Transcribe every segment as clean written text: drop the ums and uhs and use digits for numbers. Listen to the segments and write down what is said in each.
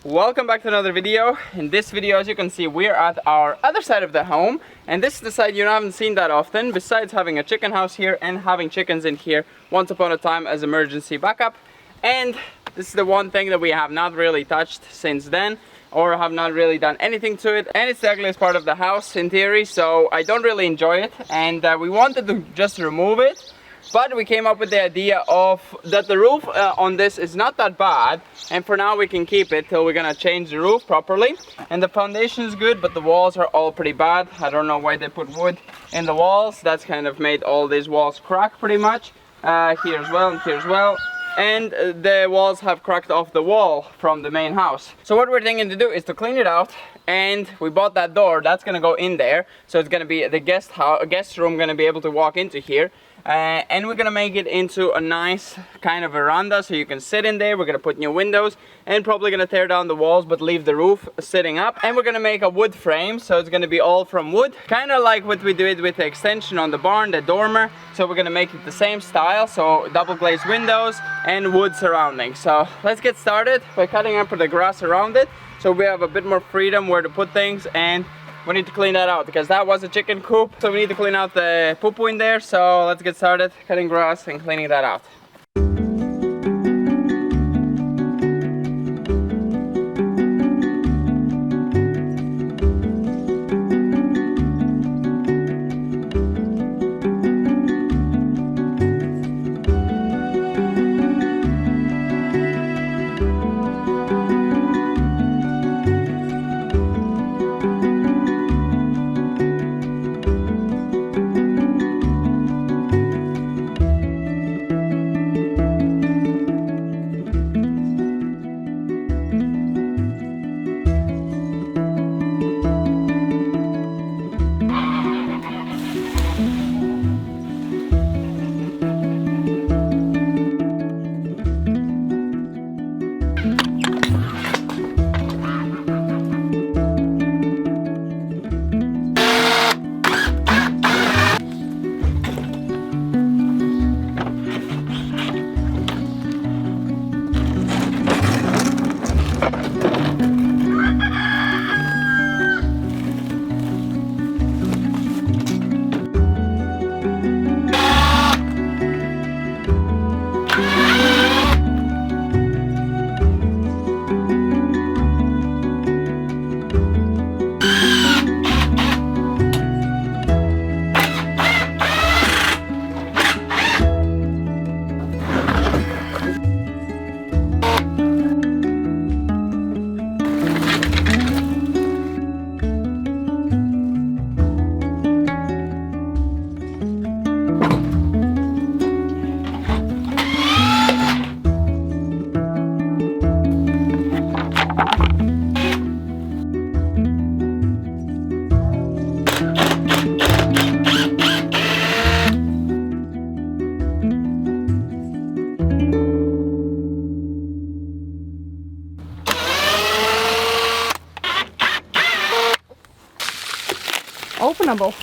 welcome back to another video. In this video, as you can see, we're at our other side of the home, and this is the side you haven't seen that often, besides having a chicken house here and having chickens in here once upon a time as emergency backup. And this is the one thing that we have not really touched since then, or have not really done anything to it, and it's the ugliest part of the house in theory, so I don't really enjoy it, and we wanted to just remove it. But we came up with the idea of that the roof on this is not that bad, and for now we can keep it till we're gonna change the roof properly. And the foundation is good, but the walls are all pretty bad. I don't know why they put wood in the walls. That's kind of made all these walls crack pretty much. Here as well, and here as well. And the walls have cracked off the wall from the main house. So what we're thinking to do is to clean it out, and we bought that door that's gonna go in there, so it's gonna be the guest room, gonna be able to walk into here. And we're gonna make it into a nice kind of veranda so you can sit in there. We're gonna put new windows and probably gonna tear down the walls but leave the roof sitting up. And we're gonna make a wood frame, so it's gonna be all from wood, kind of like what we did with the extension on the barn, the dormer. So we're gonna make it the same style, so double glazed windows and wood surrounding. So let's get started by cutting up the grass around it so we have a bit more freedom where to put things. And we need to clean that out because that was a chicken coop, so we need to clean out the poo-poo in there. So let's get started cutting grass and cleaning that out. Openable.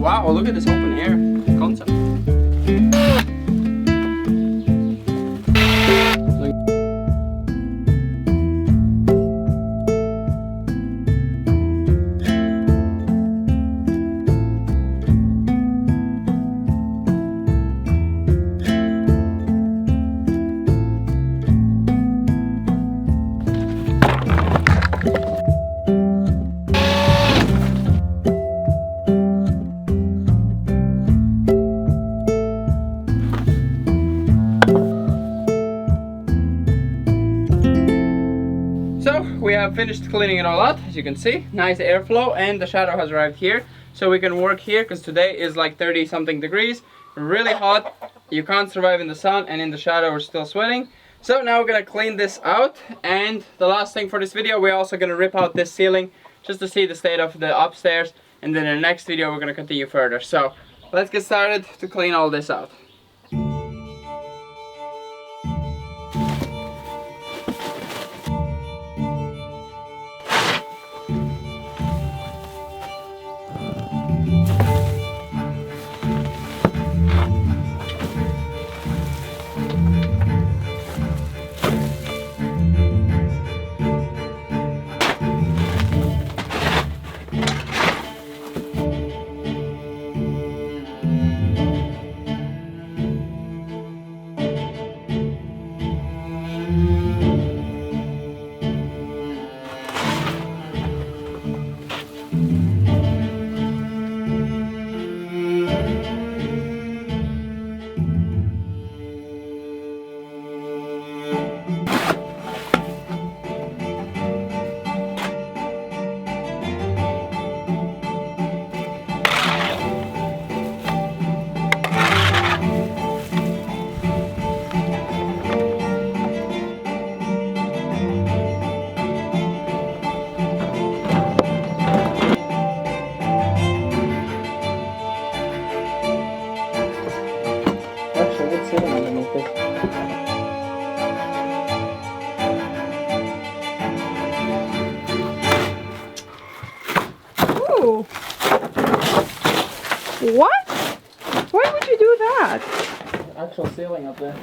Wow, look at this open air concept. finished cleaning it all out, as you can see. Nice airflow, and the shadow has arrived here. So we can work here, because today is like 30 something degrees. Really hot. You can't survive in the sun, and in the shadow we're still sweating. So now we're gonna clean this out, and the last thing for this video, we're also gonna rip out this ceiling just to see the state of the upstairs, and then in the next video we're gonna continue further. So let's get started to clean all this out. Ooh. What? Why would you do that? Actual ceiling up there.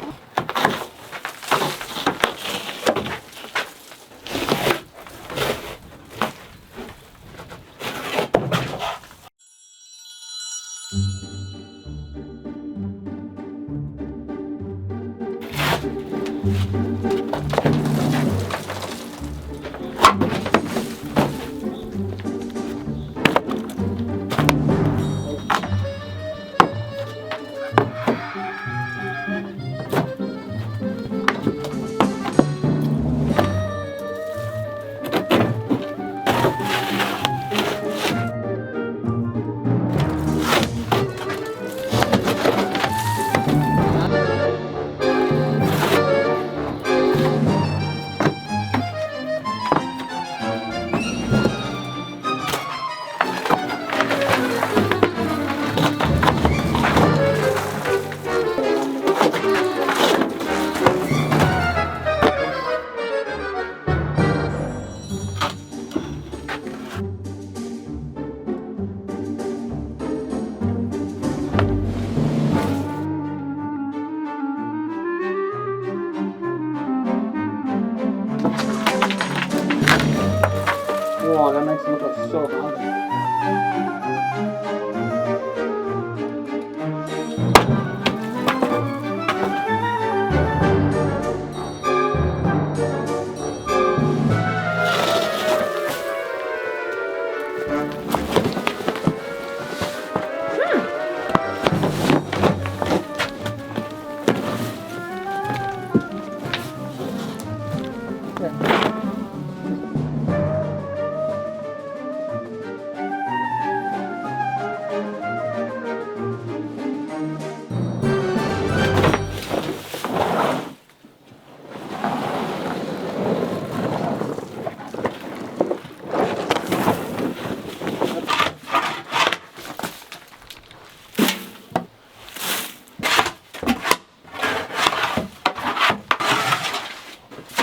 Wow, that makes it look so hot.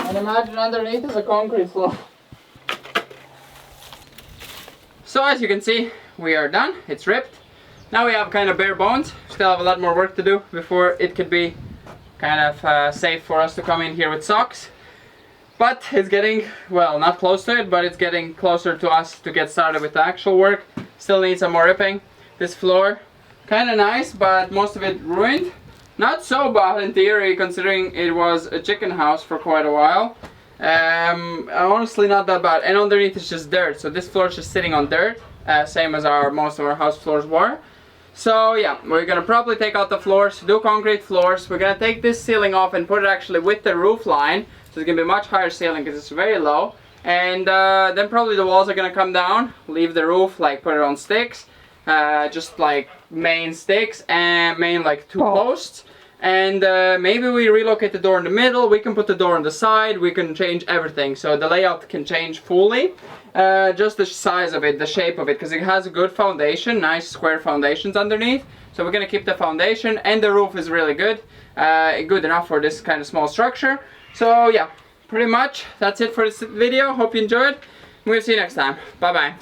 And imagine underneath is a concrete floor. So as you can see, we are done. It's ripped. Now we have kind of bare bones. Still have a lot more work to do before it could be kind of safe for us to come in here with socks. But it's getting, well, not close to it, but it's getting closer to us to get started with the actual work. Still needs some more ripping. This floor, kind of nice, but most of it ruined. Not so bad in theory, considering it was a chicken house for quite a while. Honestly, not that bad. And underneath is just dirt, so this floor is just sitting on dirt, same as most of our house floors were. So yeah, we're gonna probably take out the floors, do concrete floors. We're gonna take this ceiling off and put it actually with the roof line, so it's gonna be much higher ceiling because it's very low. And then probably the walls are gonna come down, leave the roof, like put it on sticks, just like main sticks and main like 2 posts. And maybe we relocate the door in the middle, we can put the door on the side, we can change everything. So the layout can change fully, just the size of it, the shape of it, because it has a good foundation, nice square foundations underneath. So we're gonna keep the foundation, and the roof is really good, good enough for this kind of small structure. So yeah, pretty much that's it for this video. Hope you enjoyed. We'll see you next time. Bye bye.